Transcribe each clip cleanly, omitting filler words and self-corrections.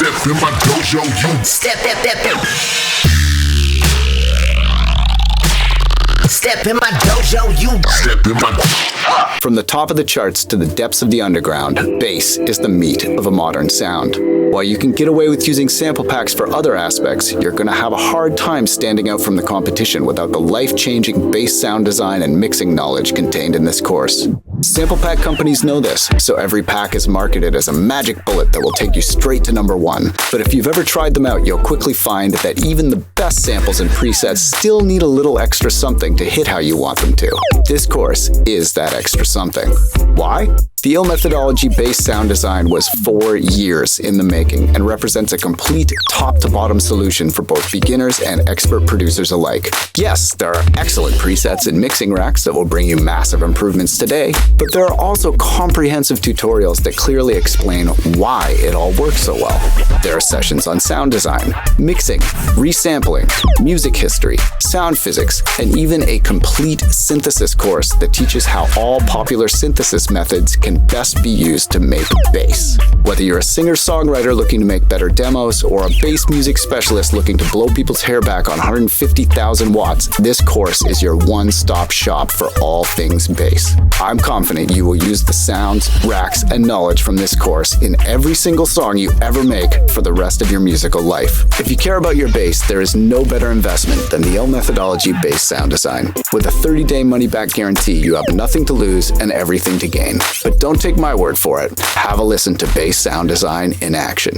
Step in my dojo, you Step in my dojo, you step in my. From the top of the charts to the depths of the underground, bass is the meat of a modern sound. While you can get away with using sample packs for other aspects, you're going to have a hard time standing out from the competition without the life-changing bass sound design and mixing knowledge contained in this course. Sample pack companies know this, so every pack is marketed as a magic bullet that will take you straight to number one. But if you've ever tried them out, you'll quickly find that even the best samples and presets still need a little extra something to hit how you want them to. This course is that extra something. Why? The ill methodology bass sound design was 4 years in the making and represents a complete top-to-bottom solution for both beginners and expert producers alike. Yes, there are excellent presets and mixing racks that will bring you massive improvements today, but there are also comprehensive tutorials that clearly explain why it all works so well. There are sessions on sound design, mixing, resampling, music history, sound physics, and even a complete synthesis course that teaches how all popular synthesis methods can best be used to make bass. Whether you're a singer-songwriter looking to make better demos or a bass music specialist looking to blow people's hair back on 150,000 watts, this course is your one-stop shop for all things bass. I'm confident you will use the sounds, racks, and knowledge from this course in every single song you ever make for the rest of your musical life. If you care about your bass, there is no better investment than the ill methodology bass sound design. With a 30-day money-back guarantee, you have nothing to lose and everything to gain. But don't take my word for it. Have a listen to bass sound design in action.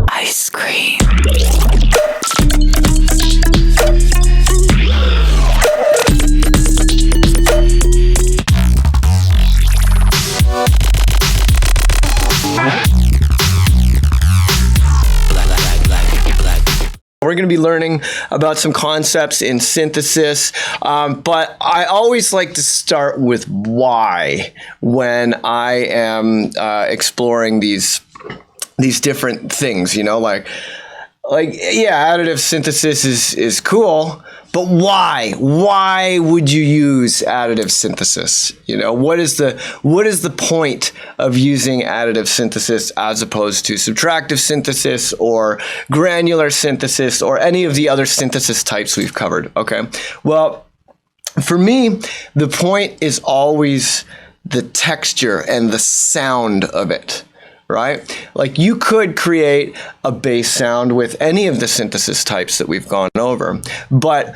ice cream. We're going to be learning about some concepts in synthesis, but I always like to start with why when I am exploring these different things. You know, like yeah, additive synthesis is cool, but why? Why would you use additive synthesis? You know, what is the point of using additive synthesis as opposed to subtractive synthesis or granular synthesis or any of the other synthesis types we've covered? Okay, well, for me, the point is always the texture and the sound of it. Right? Like you could create a bass sound with any of the synthesis types that we've gone over, but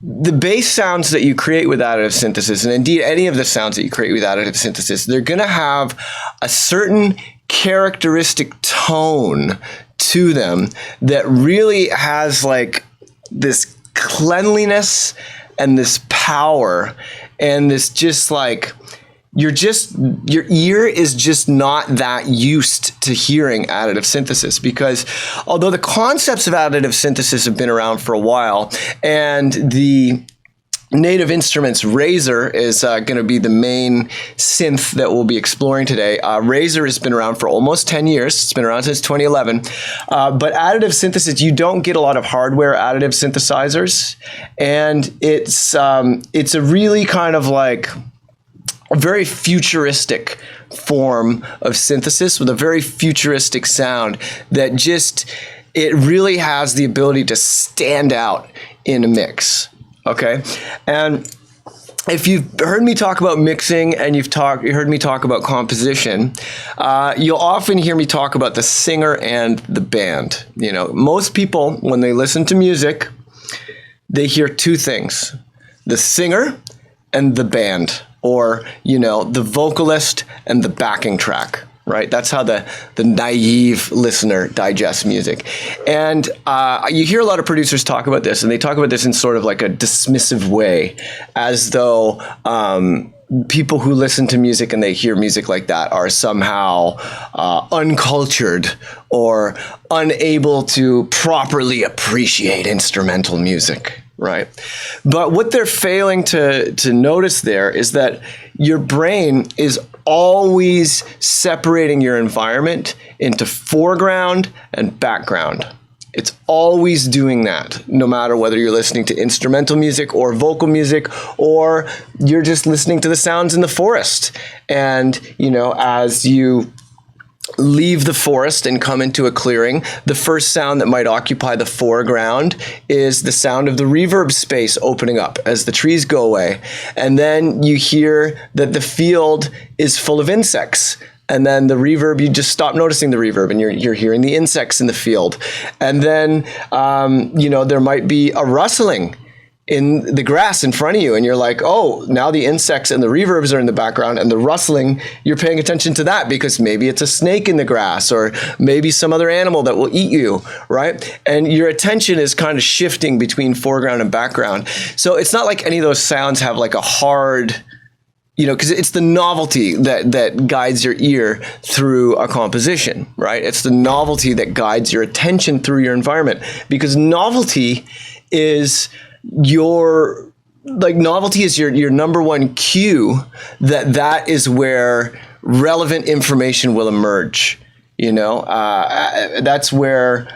the bass sounds that you create with additive synthesis, and indeed any of the sounds that you create with additive synthesis, they're going to have a certain characteristic tone to them that really has like this cleanliness and this power and this just like your ear is just not that used to hearing additive synthesis, because although the concepts of additive synthesis have been around for a while, and the Native Instruments Razor is going to be the main synth that we'll be exploring today. Razor has been around for almost 10 years. It's been around since 2011. But additive synthesis, you don't get a lot of hardware additive synthesizers, and it's a really kind of like a very futuristic form of synthesis with a very futuristic sound that just, it really has the ability to stand out in a mix, okay? And if you've heard me talk about mixing and you heard me talk about composition, you'll often hear me talk about the singer and the band. You know, most people, when they listen to music, they hear two things: the singer and the band, or, you know, the vocalist and the backing track, right? That's how the naive listener digests music. And you hear a lot of producers talk about this, and they talk about this in sort of like a dismissive way, as though people who listen to music and they hear music like that are somehow uncultured or unable to properly appreciate instrumental music. Right. But what they're failing to notice there is that your brain is always separating your environment into foreground and background. It's always doing that, no matter whether you're listening to instrumental music or vocal music, or you're just listening to the sounds in the forest. And, as you leave the forest and come into a clearing, the first sound that might occupy the foreground is the sound of the reverb space opening up as the trees go away. And then you hear that the field is full of insects. And then the reverb, you just stop noticing the reverb and you're hearing the insects in the field. And then, there might be a rustling in the grass in front of you. And you're like, oh, now the insects and the reverbs are in the background, and the rustling, you're paying attention to that because maybe it's a snake in the grass or maybe some other animal that will eat you, right? And your attention is kind of shifting between foreground and background. So it's not like any of those sounds have like a hard, because it's the novelty that guides your ear through a composition, right? It's the novelty that guides your attention through your environment, because novelty is your number one cue that is where relevant information will emerge. That's where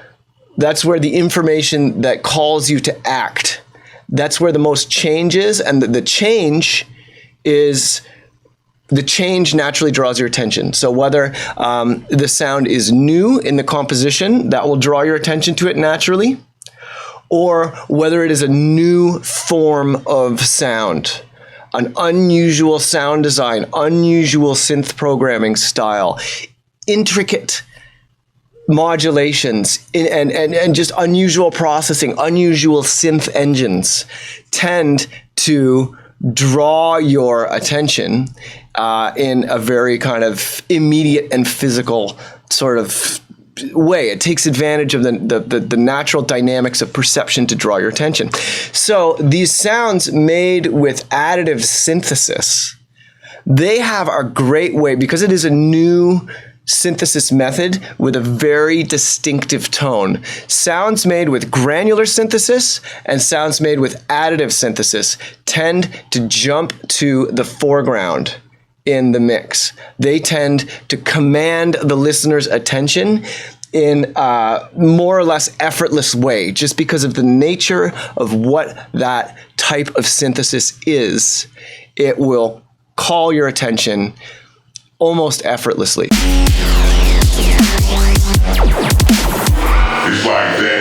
the information that calls you to act. That's where the most change is, and the change naturally draws your attention. So whether the sound is new in the composition, that will draw your attention to it naturally, or whether it is a new form of sound, an unusual sound design, unusual synth programming style, intricate modulations, and just unusual processing, unusual synth engines tend to draw your attention in a very kind of immediate and physical sort of way. It takes advantage of the natural dynamics of perception to draw your attention. So these sounds made with additive synthesis, they have a great way, because it is a new synthesis method with a very distinctive tone. Sounds made with granular synthesis and sounds made with additive synthesis tend to jump to the foreground in the mix. They tend to command the listener's attention in a more or less effortless way, just because of the nature of what that type of synthesis is. It will call your attention almost effortlessly. It's like that.